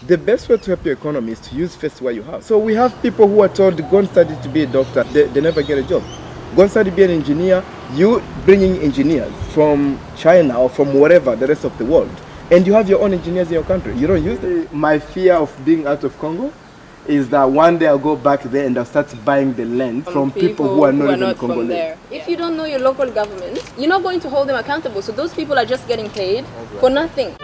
The best way to help your economy is to use first what you have. So we have people who are told, go and study to be a doctor. They never get a job. Go and study to be an engineer. You bringing engineers from China or from wherever, the rest of the world. And you have your own engineers in your country. You don't use them. My fear of being out of Congo is that one day I'll go back there and I'll start buying the land from people who are not even Congolese. There. If you don't know your local government, you're not going to hold them accountable. So those people are just getting paid for nothing.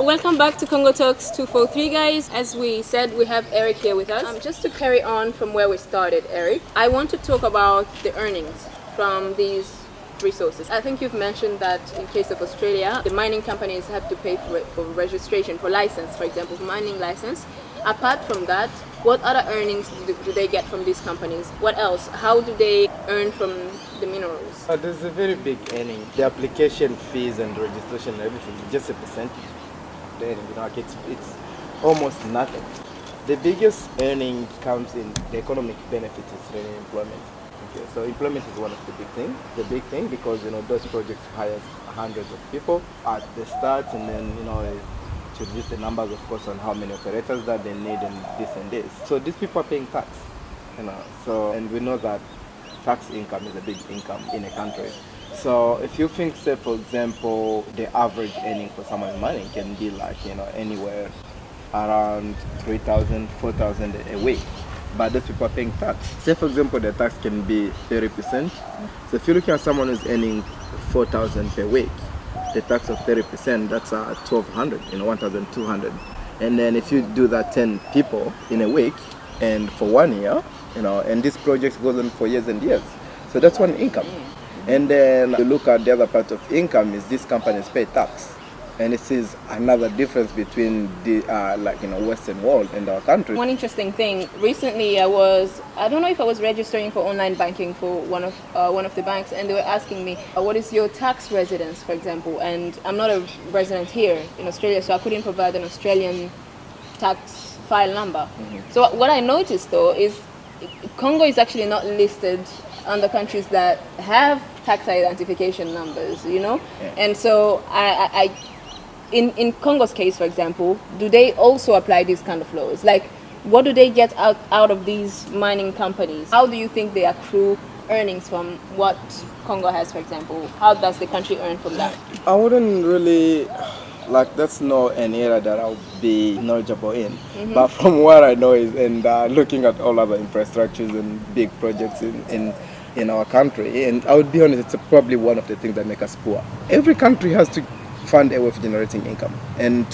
Welcome back to Congo Talks 243, guys. As we said, we have Eric here with us. Just to carry on from where we started, Eric, I want to talk about the earnings from these resources. I think you've mentioned that in case of Australia, the mining companies have to pay for registration, for license, for example, mining license. Apart from that, what other earnings do they get from these companies? What else? How do they earn from the minerals? There's a very big earning. The application fees and registration and everything is just a percentage. It's almost nothing. The biggest earning comes in the economic benefit is really employment. Okay, so employment is one of the big things. The big thing because those projects hire hundreds of people at the start, and then to reduce the numbers, of course, on how many operators that they need and this. So these people are paying tax, So and we know that tax income is a big income in a country. So if you think, say, for example, the average earning for someone in mining can be like, anywhere around 3,000, 4,000 a week. But those people are paying tax. Say, for example, the tax can be 30%. So if you're looking at someone who's earning 4,000 per week, the tax of 30%, that's 1,200, 1,200. And then if you do that 10 people in a week, and for 1 year, and this project goes on for years and years. So that's one income. And then you look at the other part of income is these companies pay tax. And this is another difference between the Western world and our country. One interesting thing, recently I don't know if I was registering for online banking for one of the banks, and they were asking me, what is your tax residence, for example? And I'm not a resident here in Australia, so I couldn't provide an Australian tax file number. Mm-hmm. So what I noticed though is Congo is actually not listed on the countries that have tax identification numbers, Yeah. And so in Congo's case, for example, do they also apply these kind of laws? Like, what do they get out of these mining companies? How do you think they accrue earnings from what Congo has, for example? How does the country earn from that? I wouldn't really, that's not an area that I'll be knowledgeable in. Mm-hmm. But from what I know is, and looking at all other infrastructures and big projects in our country, and I would be honest, it's probably one of the things that make us poor. Every country has to find a way of generating income, and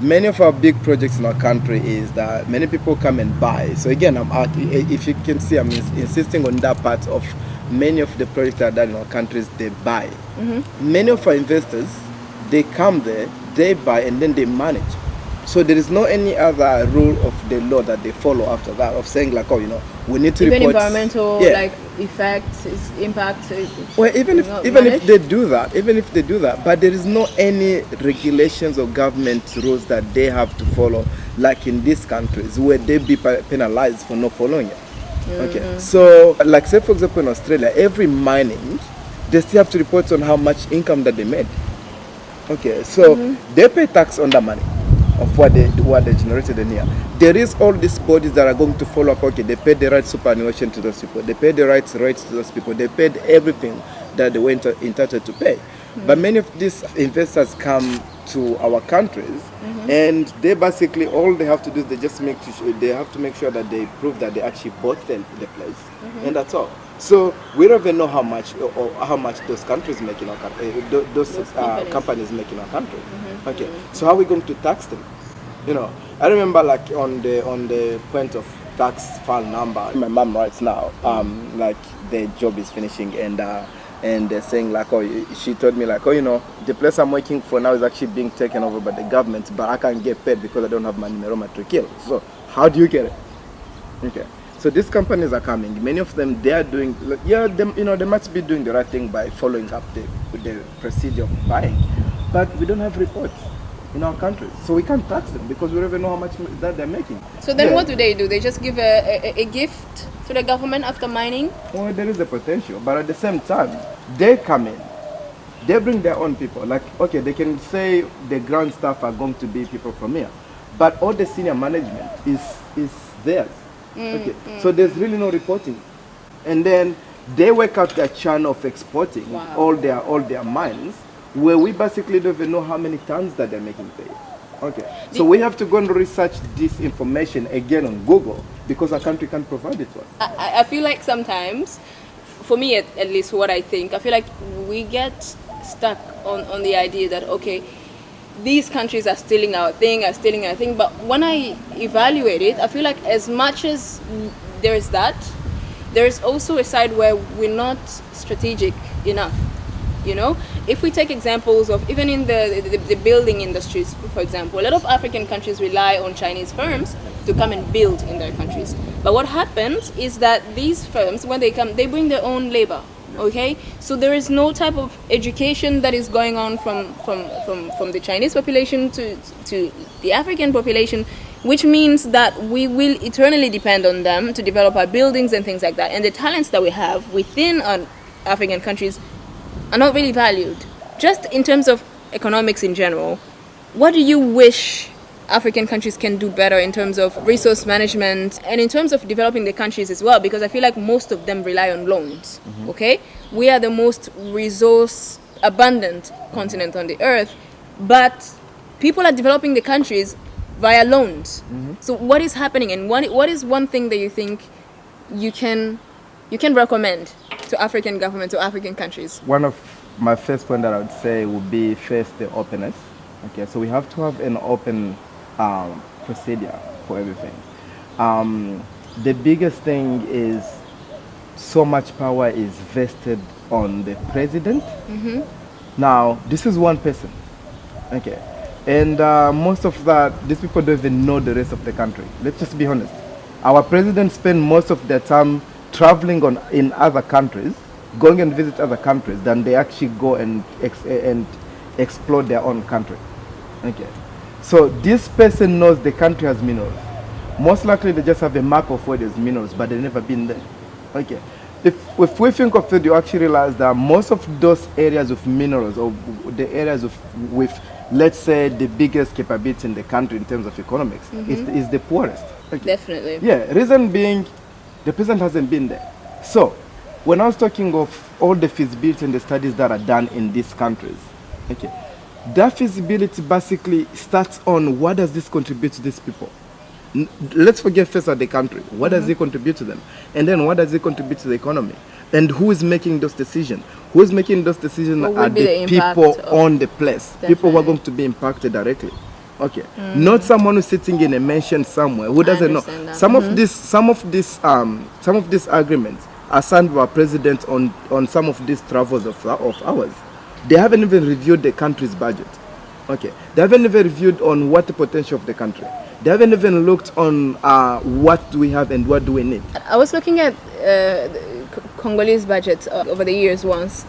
many of our big projects in our country is that many people come and buy. So again, if you can see, I'm insisting on that part of many of the projects that are done in our countries, they buy. Mm-hmm. Many of our investors, they come there, they buy, and then they manage. So there is no any other rule of the law that they follow after that of saying we need to even report environmental effects, impact. Well, even if they do that, but there is no any regulations or government rules that they have to follow, like in these countries where they be penalized for not following it. Mm-hmm. Okay, so say for example in Australia, every mining they still have to report on how much income that they made. Okay, so they pay tax on that money of what they generated in here. There is all these bodies that are going to follow up. Okay, they paid the right superannuation to those people. They paid the rights to those people. They paid everything that they were entitled to pay. Mm-hmm. But many of these investors come to our countries, and they basically all they have to do is they just they have to make sure that they prove that they actually bought the place, and that's all. So we don't even know how much those countries make in our country, those companies make in our country. Mm-hmm. Okay, so how are we going to tax them? I remember on the point of tax file number, my mom writes now, the job is finishing, and they're saying she told me the place I'm working for now is actually being taken over by the government, but I can't get paid because I don't have my numero to kill. So how do you get it? Okay. So these companies are coming. Many of them, they are doing, they must be doing the right thing by following up the procedure of buying. But we don't have reports in our country, so we can't tax them because we don't even know how much that they're making. So then what do? They just give a gift to the government after mining? Well, there is a potential, but at the same time, They come in, they bring their own people. Like, okay, they can say the ground staff are going to be people from here, but all the senior management is theirs. Okay, so there's really no reporting, and then they work out their channel of exporting all their mines, where we basically don't even know how many tons that they're making per year. Okay, so we have to go and research this information again on Google because our country can't provide it to us. I feel like sometimes, for me at least what I think, I feel like we get stuck on the idea that, okay, these countries are stealing our thing, but when I evaluate it, I feel like as much as there is that, there is also a side where we're not strategic enough. You know, if we take examples of even in the building industries, for example, a lot of African countries rely on Chinese firms to come and build in their countries. But what happens is that these firms, when they come, they bring their own labor. Okay, so there is no type of education that is going on from the Chinese population to the African population, which means that we will eternally depend on them to develop our buildings and things like that. And the talents that we have within our African countries are not really valued. Just in terms of economics in general, what do you wish African countries can do better in terms of resource management and in terms of developing the countries as well? Because I feel like most of them rely on loans. Okay, we are the most resource abundant continent on the earth, but people are developing the countries via loans. So what is happening, and what is one thing that you think you can recommend to African governments or African countries? One of my first point that I would say would be first the openness. Okay, so we have to have an open procedure for everything. The biggest thing is so much power is vested on the president. Now, this is one person. Okay, and most of that, these people don't even know the rest of the country. Let's just be honest. Our president spend most of their time traveling in other countries, going and visit other countries, than they actually go and explore their own country. Okay, so this person knows the country has minerals. Most likely they just have a map of where there's minerals, but they've never been there. Okay, if we think of it, you actually realize that most of those areas of minerals, or the areas with, let's say, the biggest capability in the country in terms of economics, is the poorest. Okay. Definitely. Yeah, reason being, the president hasn't been there. So, when I was talking of all the feasibility and the studies that are done in these countries, okay, that feasibility basically starts on what does this contribute to these people. Let's forget first at the country. What does it contribute to them? And then what does it contribute to the economy? And who is making those decisions? Who is making those decisions are the people on the place. Definitely. People who are going to be impacted directly. Okay, not someone who's sitting in a mansion somewhere who doesn't know. Some of these agreements are signed by our president on some of these travels of ours. They haven't even reviewed the country's budget. Okay, they haven't even reviewed on what the potential of the country. They haven't even looked on what do we have and what do we need. I was looking at Congolese budgets over the years once,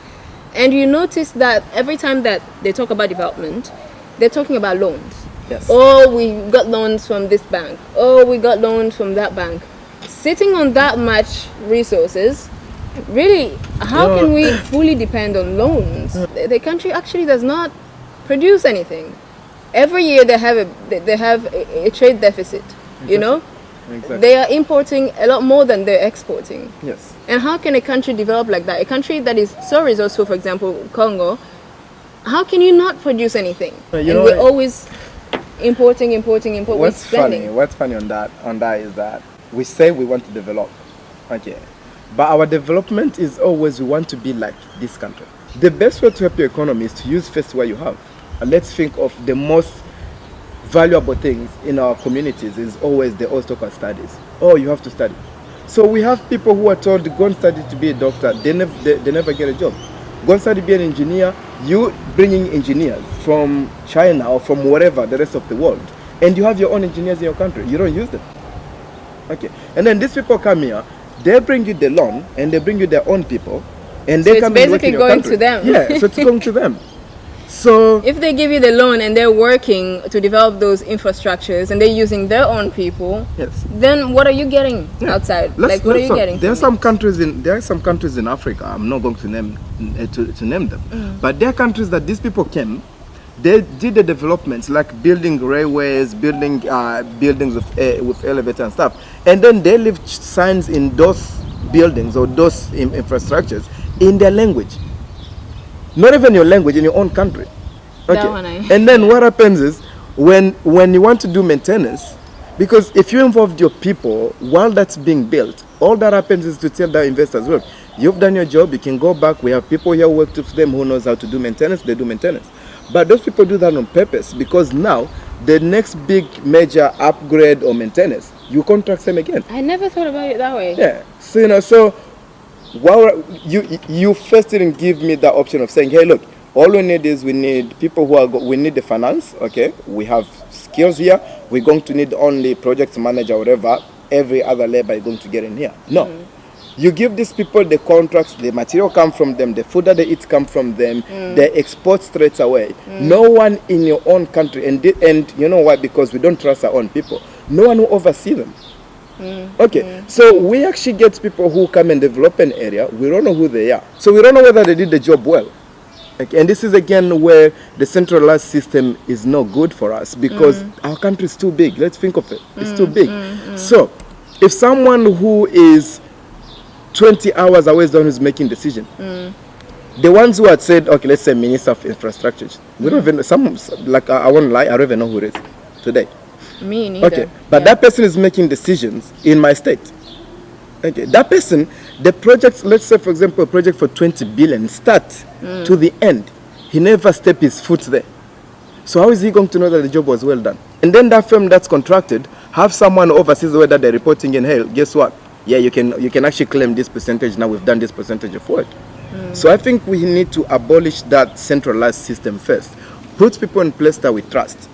and you notice that every time that they talk about development, they're talking about loans. Yes. Oh, we got loans from this bank. Oh, we got loans from that bank. Sitting on that much resources, really, how can we fully depend on loans? The country actually does not produce anything. Every year they have a trade deficit. Exactly. You know, they are importing a lot more than they're exporting. Yes. And how can a country develop like that? A country that is so resourceful, for example, Congo, how can you not produce anything? We're always importing. What's funny on that is that we say we want to develop, okay, but our development is always we want to be like this country. The best way to help your economy is to use first what you have. And let's think of the most valuable things in our communities is always the obstacle studies. Oh, you have to study. So we have people who are told go and study to be a doctor. They never get a job. Go and study to be an engineer. You bringing engineers from China or from wherever, the rest of the world, and you have your own engineers in your country. You don't use them. Okay. And then these people come here, they bring you the loan, and they bring you their own people, and they come and work in your country. So it's basically going to them. Yeah, so it's going to them. So if they give you the loan and they're working to develop those infrastructures and they're using their own people, yes, then what are you getting outside? What are you getting? There are some countries in Africa. I'm not going to name them, but there are countries that these people came. They did the developments like building railways, building buildings with elevator and stuff, and then they left signs in those buildings or those infrastructures in their language, not even your language, in your own country. Okay, and then what happens is when you want to do maintenance, because if you involved your people while that's being built, all that happens is to tell the investors, look, you've done your job, you can go back. We have people here who work with them who knows how to do maintenance. They do maintenance. But those people do that on purpose because now the next big major upgrade or maintenance, you contract them again. I never thought about it that way. Yeah. So while you first didn't give me the option of saying, hey, look, all we need is we need people we need the finance. Okay, we have skills here. We're going to need only project manager or whatever. Every other labor is going to get in here. No. You give these people the contracts, the material come from them, the food that they eat come from them, they export straight away. No one in your own country, and you know why? Because we don't trust our own people. No one will oversee them. Okay, so we actually get people who come and develop an area, we don't know who they are. So we don't know whether they did the job well. Okay, and this is again where the centralized system is not good for us because our country is too big. Let's think of it. It's too big. So if someone who is 20 hours away is the one who's making decision. The ones who had said, okay, let's say Minister of Infrastructure. We don't even, I won't lie, I don't even know who it is today. Me neither. Okay, but that person is making decisions in my state. Okay, that person, the project, let's say for example, a project for 20 billion, start to the end, he never stepped his foot there. So how is he going to know that the job was well done? And then that firm that's contracted, have someone oversees whether they're reporting in, hey, guess what? Yeah, you can actually claim this percentage. Now we've done this percentage of work. So I think we need to abolish that centralized system first. Put people in place that we trust.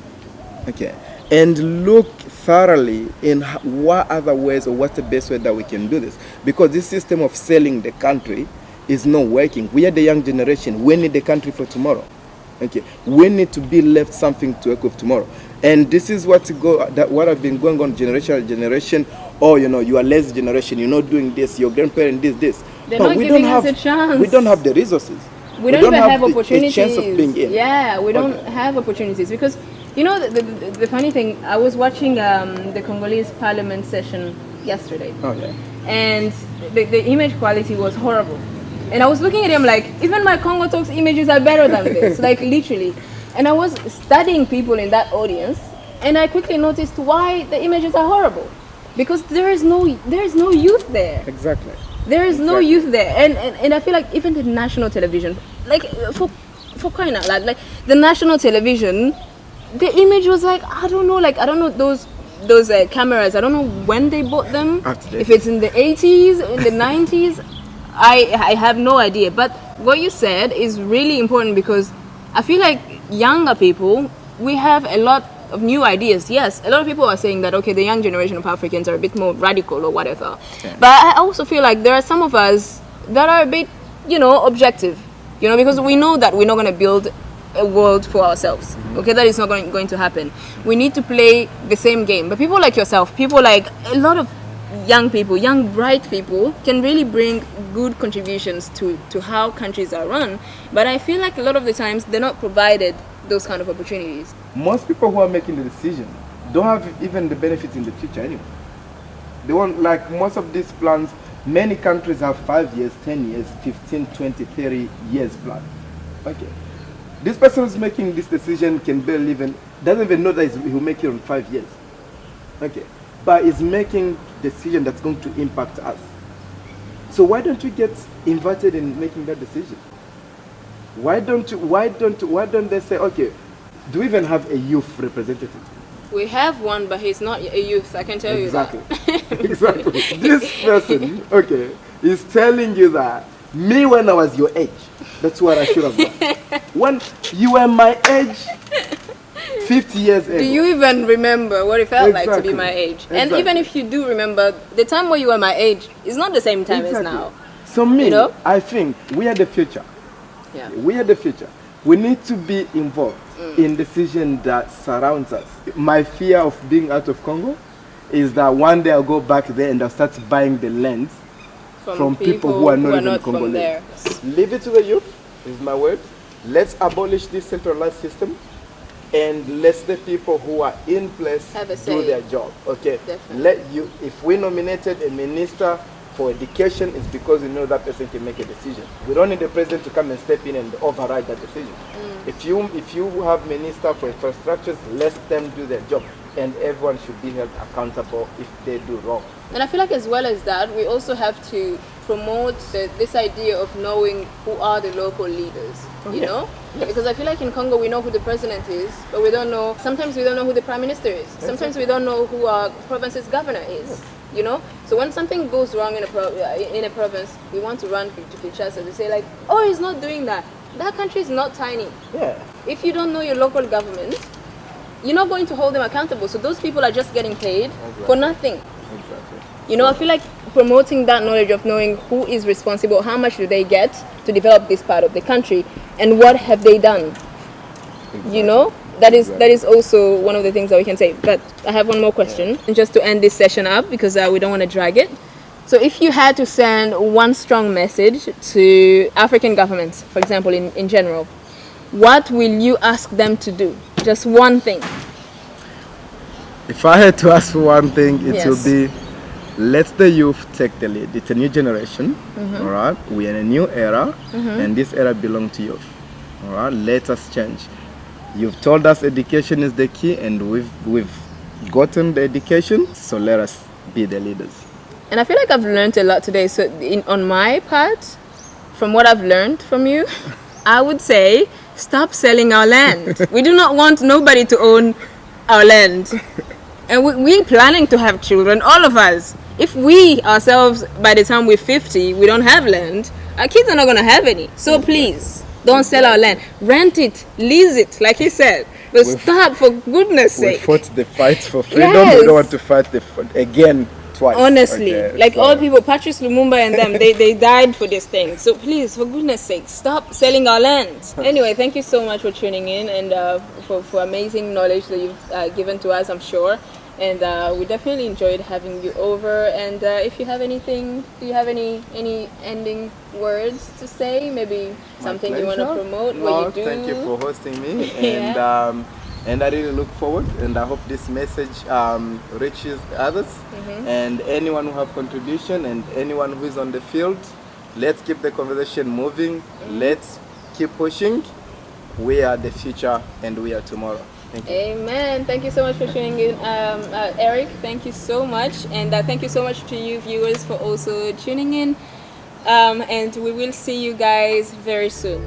Okay, and look thoroughly in what other ways or what's the best way that we can do this. Because this system of selling the country is not working. We are the young generation. We need the country for tomorrow. Okay, we need to be left something to work with tomorrow. And this is what have been going on generation to generation. Oh, you are lazy generation. You're not doing this. Your grandparent did this. They're not giving us a chance. We don't have the resources. We don't even have opportunities. A chance of being in. Yeah, we don't have opportunities because the funny thing. I was watching the Congolese Parliament session yesterday. Oh yeah. And the image quality was horrible. And I was looking at him like, even my Congo Talks images are better than this, like literally. And I was studying people in that audience, and I quickly noticed why the images are horrible. Because there is no youth there. Exactly. There is no youth there. And I feel like even the national television, like for crying out loud, like the national television, the image was like, I don't know those cameras, I don't know when they bought them. If it's in the 80s, in the 90s. I have no idea, but what you said is really important because I feel like younger people, we have a lot of new ideas. Yes, a lot of people are saying that, okay, the young generation of Africans are a bit more radical or whatever. Yeah. But I also feel like there are some of us that are a bit, objective, because we know that we're not going to build a world for ourselves. Okay, that is not going to happen. We need to play the same game. But people like yourself, people like a lot of young people, young bright people can really bring good contributions to how countries are run, but I feel like a lot of the times they're not provided those kind of opportunities. Most people who are making the decision don't have even the benefit in the future anyway. They want, like most of these plans, many countries have 5 years, 10 years, 15, 20, 30 years plan. Okay, this person who's making this decision can barely even, doesn't even know that he'll make it in 5 years. Okay, but is making decision that's going to impact us. So why don't you get invited in making that decision? Why don't they say, okay, do we even have a youth representative? We have one, but he's not a youth, I can tell you that. Exactly. This person, okay, is telling you that me when I was your age, that's what I should have done. When you were my age, 50 years ago. Do you even remember what it felt like to be my age? And even if you do remember, the time where you were my age is not the same time as now. So I think we are the future. Yeah. We are the future. We need to be involved in decision that surrounds us. My fear of being out of Congo is that one day I'll go back there and I'll start buying the land from people who are not even Congolese. there. Leave it to the youth, is my word. Let's abolish this centralized system and let the people who are in place Have a do say. their job. Okay. Definitely. If we nominated a minister for education, it's because we know that person can make a decision. We don't need the president to come and step in and override that decision. If you have minister for infrastructures, let them do their job, and everyone should be held accountable if they do wrong. And I feel like as well as that, we also have to promote this idea of knowing who are the local leaders, you know? Yes. Because I feel like in Congo we know who the president is, but we don't know, sometimes we don't know who the prime minister is. Sometimes we don't know who our province's governor is, you know? So when something goes wrong in a province, we want to run to Kinshasa and say like, oh, he's not doing that. That country is not tiny. Yeah. If you don't know your local government, you're not going to hold them accountable. So those people are just getting paid for nothing. Exactly. You know, I feel like promoting that knowledge of knowing who is responsible, how much do they get to develop this part of the country, and what have they done. Exactly. You know, that is also one of the things that we can say. But I have one more question, and just to end this session up, because we don't want to drag it. So if you had to send one strong message to African governments, for example, in general, what will you ask them to do? Just one thing. If I had to ask for one thing, it Yes. will be, let the youth take the lead. It's a new generation, all right? We're in a new era, and this era belongs to youth, all right? Let us change. You've told us education is the key, and we've gotten the education, so let us be the leaders. And I feel like I've learned a lot today. So on my part, from what I've learned from you, I would say stop selling our land. We do not want nobody to own our land. And we're planning to have children, all of us. If we ourselves, by the time we're 50, we don't have land, our kids are not going to have any. So please, don't sell our land. Rent it, lease it, like he said. But stop, for goodness We sake. fought the fight for freedom. Yes. We don't want to fight again twice. Honestly, Okay, like so- all people, Patrice Lumumba and them, they died for this thing. So please, for goodness sake, stop selling our land. Anyway, thank you so much for tuning in and for amazing knowledge that you've given to us, I'm sure. And we definitely enjoyed having you over. And if you have anything, do you have any ending words to say? Maybe My something you want to pleasure. promote, No, what you do? thank you for hosting me. Yeah. And I really look forward, and I hope this message reaches others. And anyone who have contribution and anyone who is on the field, let's keep the conversation moving. Let's keep pushing. We are the future, and we are tomorrow. Thank you. Amen. Thank you so much for tuning in. Eric, thank you so much. And thank you so much to you viewers for also tuning in. And we will see you guys very soon.